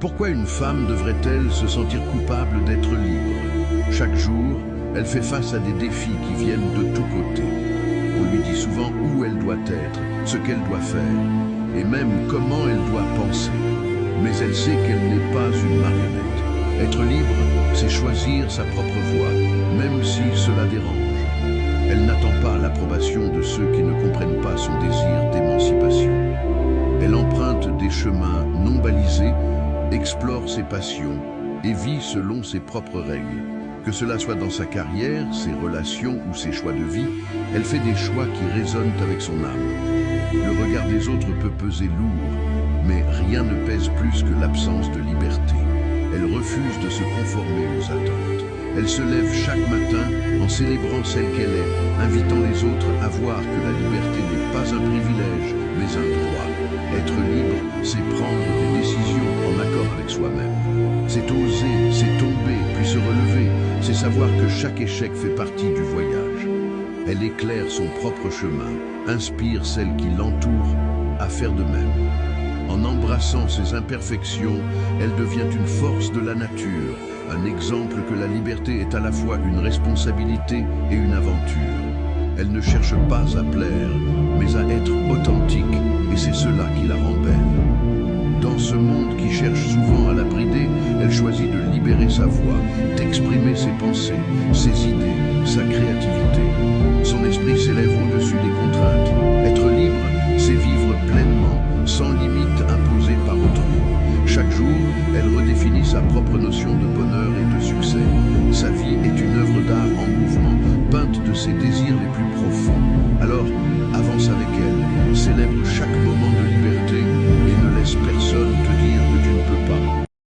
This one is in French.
Pourquoi une femme devrait-elle se sentir coupable d'être libre? Chaque jour, elle fait face à des défis qui viennent de tous côtés. On lui dit souvent où elle doit être, ce qu'elle doit faire, et même comment elle doit penser. Mais elle sait qu'elle n'est pas une marionnette. Être libre, c'est choisir sa propre voie, même si cela dérange. Elle n'attend pas l'approbation de ceux qui ne comprennent pas son désir d'émancipation. Elle emprunte des chemins non balisés, explore ses passions et vit selon ses propres règles. Que cela soit dans sa carrière, ses relations ou ses choix de vie, elle fait des choix qui résonnent avec son âme. Le regard des autres peut peser lourd, mais rien ne pèse plus que l'absence de liberté. Elle refuse de se conformer aux attentes. Elle se lève chaque matin en célébrant celle qu'elle est, invitant les autres à voir que la liberté n'est pas un privilège, mais un droit. Être libre, c'est prendre des décisions en accord avec soi-même. C'est oser, c'est tomber, puis se relever. C'est savoir que chaque échec fait partie du voyage. Elle éclaire son propre chemin, inspire celles qui l'entourent à faire de même. En embrassant ses imperfections, elle devient une force de la nature, un exemple que la liberté est à la fois une responsabilité et une aventure. Elle ne cherche pas à plaire, mais à être authentique, et c'est cela qui la rend belle. Dans ce monde qui cherche souvent à la brider, elle choisit de libérer sa voix, d'exprimer ses pensées, ses idées, sa créativité. Son esprit s'élève au-dessus des contraintes. Être libre, c'est vivre pleinement, sans limite imposée par autrui. Chaque jour, elle redéfinit sa propre notion de bonheur et de succès. Sa vie est une œuvre d'art en mouvement, peinte de ses désirs les plus profonds. Alors, avance avec elle, célèbre chaque moment de liberté et ne laisse personne te dire que tu ne peux pas.